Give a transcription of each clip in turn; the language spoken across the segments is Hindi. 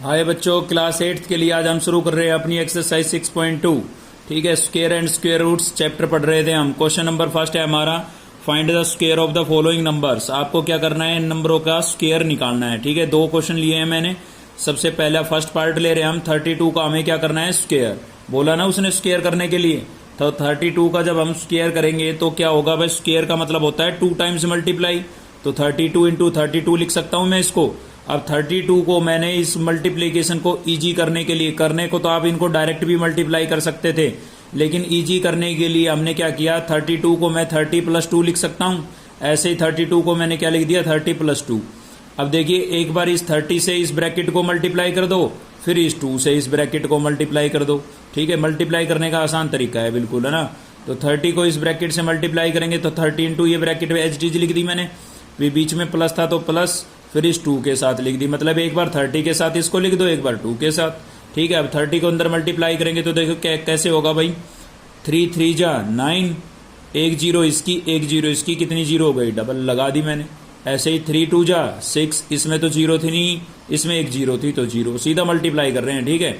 हाय बच्चों, क्लास 8 के लिए आज हम शुरू कर रहे हैं अपनी एक्सरसाइज 6.2। ठीक है, square and square roots chapter पढ़ रहे थे हम। क्वेश्चन नंबर फर्स्ट है हमारा, find the square of the following numbers. आपको क्या करना है, इन नंबरों का स्क्वायर निकालना है। ठीक है, दो क्वेश्चन लिए हैं मैंने। सबसे पहला फर्स्ट पार्ट ले रहे हैं हम 32 का, हमें क्या करना है, स्क्वायर। बोला ना उसने स्क्वायर करने के लिए, तो 32 का जब हम स्क्वायर करेंगे तो क्या होगा भाई, स्क्वायर का मतलब होता है 2 टाइम्स मल्टीप्लाई। तो 32 इंटू 32 लिख सकता हूं मैं इसको। अब 32 को मैंने इस मल्टीप्लीकेशन को इजी करने के लिए, करने को तो आप इनको डायरेक्ट भी मल्टीप्लाई कर सकते थे, लेकिन इजी करने के लिए हमने क्या किया, 32 को मैं 30 + 2 लिख सकता हूं। ऐसे ही 32 को मैंने क्या लिख दिया, 30 + 2। अब देखिए, एक बार इस 30 से इस ब्रैकेट को मल्टीप्लाई कर दो, फिर इस 2 से इस ब्रैकेट को मल्टीप्लाई कर दो। ठीक है, मल्टीप्लाई करने का आसान तरीका है बिल्कुल, है ना। तो 30 को इस ब्रैकेट से मल्टीप्लाई करेंगे तो 30 इंटू ये ब्रैकेट में HDG लिख दी मैंने, बीच में प्लस था तो प्लस, फिर इस 2 के साथ लिख दी। मतलब एक बार 30 के साथ इसको लिख दो, एक बार 2 के साथ। ठीक है, अब 30 को अंदर मल्टीप्लाई करेंगे तो देखो कैसे होगा भाई, 3 3 जा 9, 1 0 इसकी, 1 0 इसकी, कितनी जीरो हो गई, डबल लगा दी मैंने। ऐसे ही 3 2 जा 6, इसमें तो जीरो थी नहीं, इसमें 1 0 थी तो जीरो, सीधा मल्टीप्लाई कर रहे हैं। ठीक है,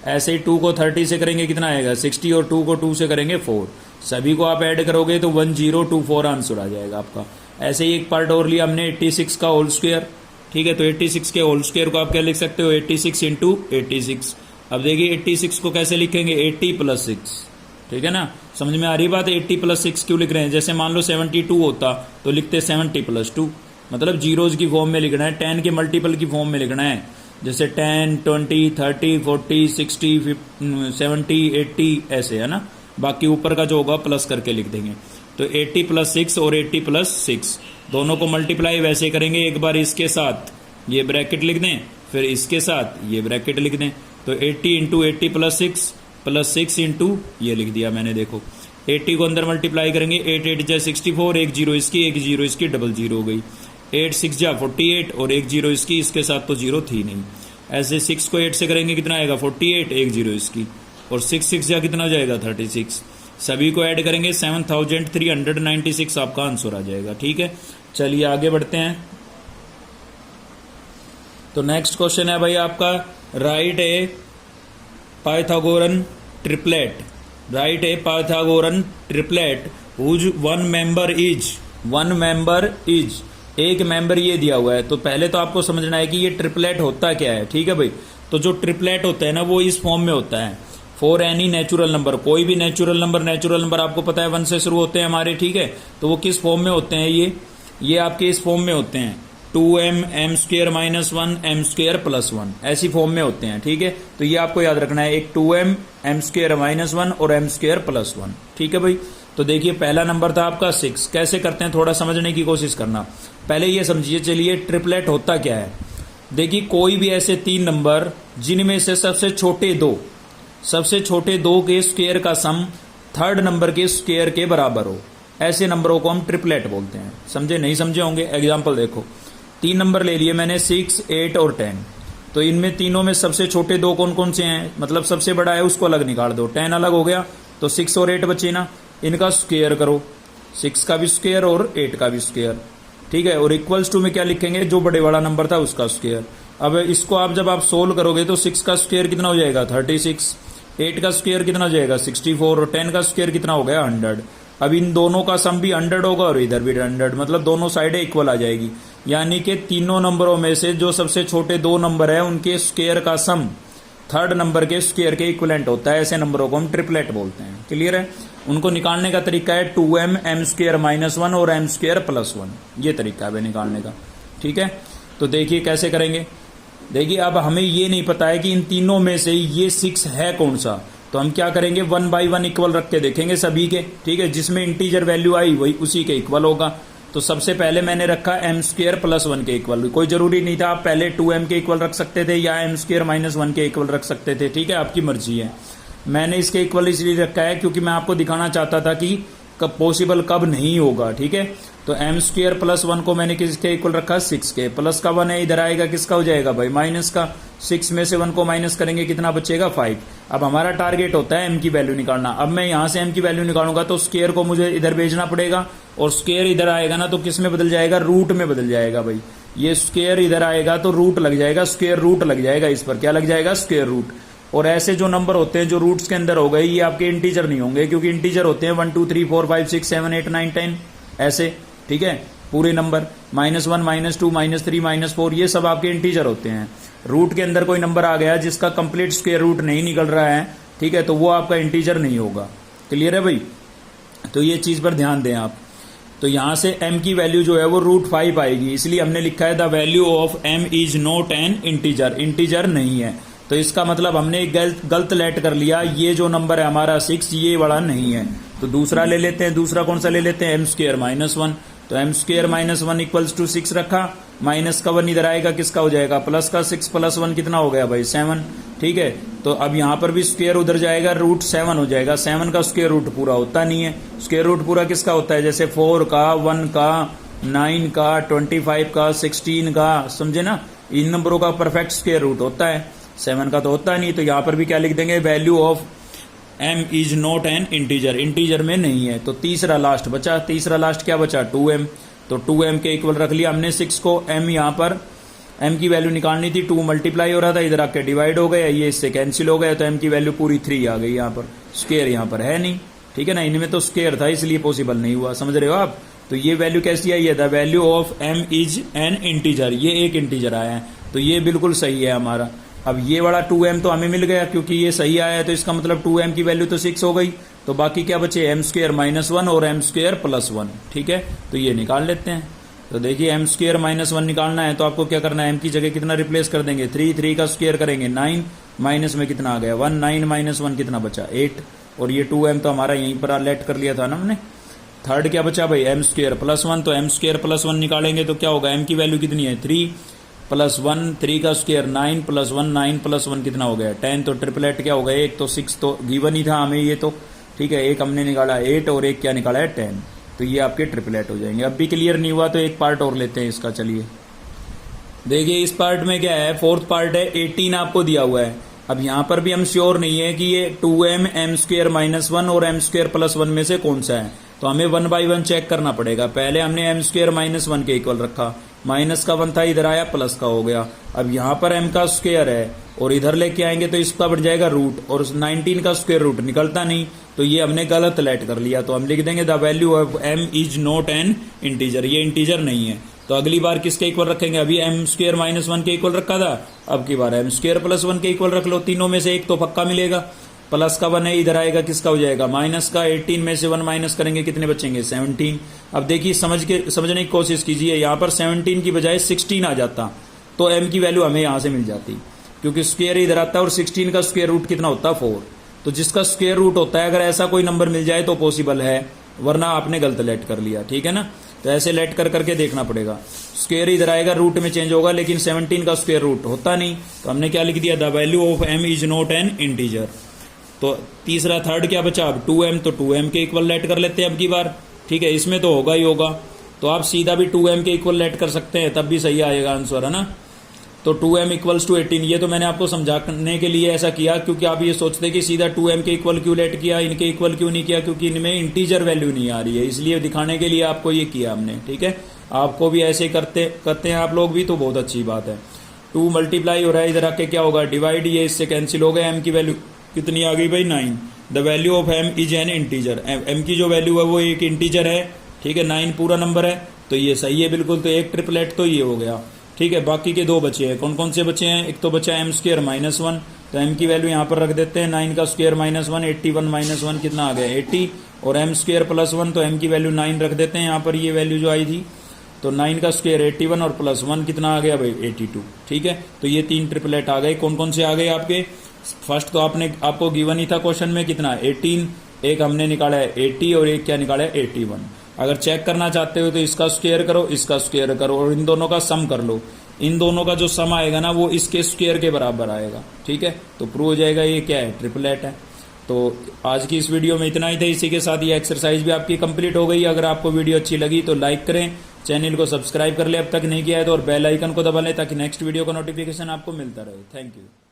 ऐसे ही 2 को 30 से करेंगे कितना आएगा, 60, और 2 को 2 से करेंगे 4। सभी को आप ऐड करोगे तो 1024 आंसर आ जाएगा आपका। ऐसे ही एक पार्ट और लिया हमने 86 का होल स्क्वायर। ठीक है, तो 86 के होल स्क्वायर को आप क्या लिख सकते हो, 86 इंटू 86। अब देखिए 86 को कैसे लिखेंगे, 80 + 6। ठीक है ना, समझ में आ रही बात। 80 + 6 क्यों लिख रहे हैं, जैसे मान लो 72 होता तो लिखते 70 + 2, मतलब जीरोज की फॉर्म में लिखना है, 10 के मल्टीपल की फॉर्म में लिखना है। जैसे 10 20 30 40 60 70 80 ऐसे, है ना। बाकी ऊपर का जो होगा प्लस करके लिख देंगे। तो 80 + 6 और 80 + 6 दोनों को मल्टीप्लाई वैसे करेंगे, एक बार इसके साथ ये ब्रैकेट लिख दें, फिर इसके साथ ये ब्रैकेट लिख दें। तो 80 इंटू 80 + 6 + 6 इंटू ये लिख दिया मैंने। देखो 80 को अंदर मल्टीप्लाई करेंगे, 8 8 जा 64, 1 0 इसकी, 1 0 इसकी, डबल जीरो हो गई। 8 6 जा 48, और 1 0 इसकी, इसके साथ तो जीरो थी नहीं। ऐसे 6 को 8 से करेंगे कितना आएगा, 48, 1 0 इसकी, और 6 6 जा कितना हो जाएगा, 36। सभी को ऐड करेंगे 7396 आपका आंसर आ जाएगा। ठीक है, चलिए आगे बढ़ते हैं। तो नेक्स्ट क्वेश्चन है भाई आपका, write a Pythagorean triplet. Write a Pythagorean triplet whose one member is. एक मेंबर ये दिया हुआ है, तो पहले तो आपको समझना है कि ये ट्रिपलेट होता क्या है। ठीक है भाई, तो जो ट्रिपलेट होता है ना, वो इस फॉर्म में होता है, फॉर एनी नेचुरल नंबर। कोई भी नेचुरल नंबर आपको पता है 1 से शुरू होते हैं हमारे। ठीक है, तो वो किस फॉर्म में होते हैं, ये आपके इस फॉर्म में होते हैं, 2m m² - 1 m² + 1, ऐसी फॉर्म में होते हैं। ठीक है, तो ये आपको याद रखना है, एक 2m m² - 1 और m² + 1। ठीक है भाई, तो देखिए पहला नंबर था आपका 6। कैसे करते हैं थोड़ा समझने की कोशिश करना। पहले ये समझिए, चलिए ट्रिपलेट होता क्या है। देखिए कोई भी ऐसे 3 नंबर जिनमें से सबसे छोटे दो के स्क्वायर का सम थर्ड नंबर के स्क्वायर के बराबर हो, ऐसे नंबरों को हम ट्रिपलेट बोलते हैं। समझे नहीं समझे होंगे, एग्जांपल देखो, 3 नंबर ले लिए मैंने, 6 8 और 10। तो इनमें तीनों में सबसे छोटे दो कौन कौन से हैं, मतलब सबसे बड़ा है उसको अलग निकाल दो। 10 अलग हो गया तो 6 और 8 बचे ना, इनका स्क्वायर करो, 6 का भी स्क्वायर और 8 का भी स्क्वायर। ठीक है, और इक्वल्स टू में क्या लिखेंगे, जो बड़े वाला नंबर था उसका स्क्वायर। अब इसको आप जब आप सोल्व करोगे तो 6 का स्क्वायर कितना हो जाएगा, 36, 8 का स्क्वायर कितना हो जाएगा, 64, और 10 का स्क्वायर कितना हो गया, 100। अब इन दोनों का सम भी 100 होगा और इधर भी 100, मतलब दोनों साइडें इक्वल आ जाएगी। यानी कि तीनों नंबरों में से जो सबसे छोटे 2 नंबर है उनके स्क्वायर का सम थर्ड नंबर के स्क्वायर के इक्विवेलेंट होता है। ऐसे नंबरों को हम ट्रिपलेट बोलते हैं। क्लियर है, उनको निकालने का तरीका है 2m m² - 1 और m² + 1, ये तरीका है निकालने का। ठीक है, तो देखिए कैसे करेंगे। देखिए अब हमें ये नहीं पता है कि इन तीनों में से ये 6 है कौन सा, तो हम क्या करेंगे, 1 by 1 इक्वल रख के देखेंगे सभी के। ठीक है, जिसमें इंटीजर वैल्यू आई वही उसी के इक्वल होगा। तो सबसे पहले मैंने रखा m² + 1 के इक्वल। कोई जरूरी नहीं था, आप पहले 2m के इक्वल रख सकते थे या m² - 1 के इक्वल रख सकते थे। ठीक है, आपकी मर्जी है। मैंने इसके इक्वल इसलिए रखा है क्योंकि मैं आपको दिखाना चाहता था कि कब पॉसिबल कब नहीं होगा। ठीक है, तो m² + 1 को मैंने किसके इक्वल रखा, 6 के। प्लस का 1 है, इधर आएगा किसका हो जाएगा भाई, माइनस का। 6 में से 1 को माइनस करेंगे कितना बचेगा, 5। अब हमारा टारगेट होता है m की वैल्यू निकालना। अब मैं यहां से m की वैल्यू निकालूंगा तो स्क्वायर को मुझे इधर भेजना पड़ेगा, और स्क्वायर इधर आएगा ना तो किस में बदल जाएगा, रूट में बदल जाएगा भाई। ये स्क्वायर इधर आएगा तो रूट लग जाएगा, स्क्वायर रूट लग जाएगा इस पर, क्या लग जाएगा, स्क्वायर रूट। और ऐसे जो नंबर होते हैं जो रूट्स के अंदर हो गए, ये आपके इंटीजर नहीं होंगे, क्योंकि इंटीजर होते हैं 1 2 3 4 5 6 7 8 9 10 ऐसे, ठीक है, पूरे नंबर -1 -2 -3 -4 ये सब आपके इंटीजर होते हैं। रूट के अंदर कोई नंबर आ गया जिसका कंप्लीट स्क्वायर रूट नहीं निकल रहा है, ठीक है, तो वो आपका इंटीजर नहीं होगा। क्लियर है भाई? तो ये चीज पर ध्यान दें आप। तो यहां से m की वैल्यू जो है वो √5 आएगी, इसलिए हमने लिखा है the value of m is not an integer, integer नहीं है। तो इसका मतलब हमने एक गलत लेट कर लिया, ये जो नंबर है हमारा 6 ये वाला नहीं है। तो दूसरा ले लेते हैं, दूसरा कौन सा ले लेते हैं, m² -1। तो m² -1 इक्वल्स टू 6 रखा, माइनस का 1 इधर आएगा, किसका हो जाएगा, प्लस का। 6 + 1 कितना हो गया भाई, 7, ठीक है। तो अब यहां पर भी स्क्वायर उधर जाएगा, √7 हो जाएगा। 7 का स्क्वायर रूट पूरा होता नहीं है, स्क्वायर रूट पूरा किसका होता है, जैसे 4 का, 1 का, 9 का, 25 का, 16 का, समझे ना, इन नंबरों का परफेक्ट स्क्वायर रूट होता है, 7 का तो होता नहीं। तो यहां पर भी क्या लिख देंगे, value of m is not an integer, integer में नहीं है। तो तीसरा लास्ट बचा, तीसरा लास्ट क्या बचा, 2m। तो 2m के इक्वल रख लिया हमने 6 को। m यहां पर m की वैल्यू निकालनी थी, 2 मल्टीप्लाई हो रहा था, इधर आके डिवाइड हो गया, ये इससे कैंसिल हो गया, तो m की वैल्यू पूरी 3 आ गई। यहां पर स्क्वायर यहां पर है नहीं, ठीक है ना, इनमें तो स्क्वायर था इसलिए पॉसिबल नहीं हुआ, समझ रहे हो आप। तो ये वैल्यू कैसी आई है, the value of m is an integer, ये एक इंटीजर आया है, तो ये बिल्कुल सही है हमारा। अब ये वाला 2m तो हमें मिल गया, क्योंकि ये सही आया है, तो इसका मतलब 2m की वैल्यू तो 6 हो गई। तो बाकी क्या बचे, m² -1 और m² +1, ठीक है। तो ये निकाल लेते हैं। तो देखिए m² -1 निकालना है तो आपको क्या करना है, m की जगह कितना रिप्लेस कर देंगे, 3 का स्क्वायर करेंगे 9, माइनस में कितना आ गया 1, 9 - 1 कितना बचा 8, और ये 2m तो हमारा यहीं पर लेट कर लिया था ना हमने। थर्ड क्या बचा भाई, m² +1। तो m² +1 निकालेंगे तो क्या होगा, m की वैल्यू कितनी है 3 + 1, 3 का स्क्वायर 9 + 1, 9 + 1 कितना हो गया 10। तो ट्रिपलेट क्या हो गया, एक तो 6 तो गिवन ही था हमें ये तो, ठीक है, एक हमने निकाला 8 और एक क्या निकाला है 10। तो ये आपके ट्रिपलेट हो जाएंगे। अब भी क्लियर नहीं हुआ तो एक पार्ट और लेते हैं इसका, चलिए देखिए इस पार्ट में क्या है, फोर्थ पार्ट है, 18 आपको दिया हुआ है। अब यहां पर भी हम श्योर नहीं है कि ये 2m m² -1 और m² +1 में से कौन सा है, तो हमें 1 बाई 1 चेक करना पड़ेगा। पहले हमने m² -1 के इक्वल रखा, माइनस का 1 था, इधर आया प्लस का हो गया। अब यहां पर m का स्क्वायर है और इधर लेके आएंगे तो इसका बढ़ जाएगा रूट, और 19 का स्क्वायर रूट निकलता नहीं, तो ये हमने गलत लेट कर लिया। तो हम लिख देंगे the value of m is not an integer, ये इंटीजर नहीं है। तो अगली बार किसके इक्वल रखेंगे, अभी m² -1 के इक्वल रखा था, अब की बार m² +1 के इक्वल रख लो। तीनों में से एक तो पक्का मिलेगा, प्लस का 1 है, इधर आएगा किसका हो जाएगा माइनस का। 18 में से 1 माइनस करेंगे कितने बचेंगे 17। अब देखिए समझने की कोशिश कीजिए, यहाँ पर 17 की बजाय 16 आ जाता तो m की वैल्यू हमें यहाँ से मिल जाती, क्योंकि स्क्वायर इधर आता है और 16 का स्क्वायर रूट कितना होता है 4। तो जिसका स्क्वायर रूट होता है, अगर ऐसा कोई नंबर मिल जाए तो पॉसिबल है, वरना आपने गलत लेट कर लिया, ठीक है ना। तो ऐसे लेट कर करके देखना पड़ेगा। स्क्वायर इधर आएगा, रूट में चेंज होगा, लेकिन 17 का स्क्वायर रूट होता नहीं, तो हमने क्या लिख दिया, the value of m is not an integer. तो तीसरा थर्ड क्या बचा, अब 2m, तो 2m के इक्वल लेट कर लेते हैं अब की बार, ठीक है, इसमें तो होगा ही होगा, तो आप सीधा भी 2m के इक्वल लेट कर सकते हैं, तब भी सही आएगा आंसर, है ना। तो 2m = 18, ये तो मैंने आपको समझाने के लिए ऐसा किया, क्योंकि आप ये सोचते कि सीधा 2m के इक्वल क्यों लेट किया, इनके इक्वल क्यों नहीं किया, क्योंकि इनमें इंटीजर वैल्यू नहीं आ रही है, इसलिए दिखाने के लिए आपको ये किया हमने, ठीक है। आपको भी ऐसे करते हैं आप लोग भी, तो बहुत अच्छी बात है। 2 मल्टीप्लाई हो रहा है, इधर आके क्या होगा डिवाइड, ये इससे कैंसिल हो गया, m की वैल्यू कितनी आ गई भाई 9। The value of m is an integer, m की जो वैल्यू है वो एक इंटीजर है, ठीक है, 9 पूरा नंबर है, तो ये सही है बिल्कुल। तो एक ट्रिपलेट तो ये हो गया, ठीक है। बाकी के 2 बचे हैं, कौन कौन से बचे हैं, एक तो बचा m² -1, तो m की वैल्यू यहाँ पर रख देते हैं, 9 का स्क्वायर -1, 81 -1 कितना आ गया 80, और m² +1, तो m की वैल्यू 9 रख देते हैं यहाँ पर, ये वैल्यू जो आई थी, तो 9 का स्क्वायर 81 और +1 कितना आ गया भाई 82, ठीक है। तो ये 3 ट्रिपलेट आ गए। कौन कौन से आ गए आपके, फर्स्ट तो आपको गिवन ही था क्वेश्चन में कितना 18, एक हमने निकाला है 80 और एक क्या निकाला है 81। अगर चेक करना चाहते हो तो इसका स्क्वायर करो, इसका स्क्वायर करो और इन दोनों का सम कर लो, इन दोनों का जो सम आएगा ना वो इसके स्क्वायर के बराबर आएगा, ठीक है। तो प्रूव हो जाएगा ये क्या है, ट्रिपलेट है। तो आज की इस वीडियो में इतना ही था, इसी के साथ ये एक्सरसाइज भी आपकी कंप्लीट हो गई। अगर आपको वीडियो अच्छी लगी तो लाइक करें, चैनल को सब्सक्राइब कर ले अब तक नहीं किया है तो, और बेल आइकन को दबा लें ताकि नेक्स्ट वीडियो का नोटिफिकेशन आपको मिलता रहे। Thank you.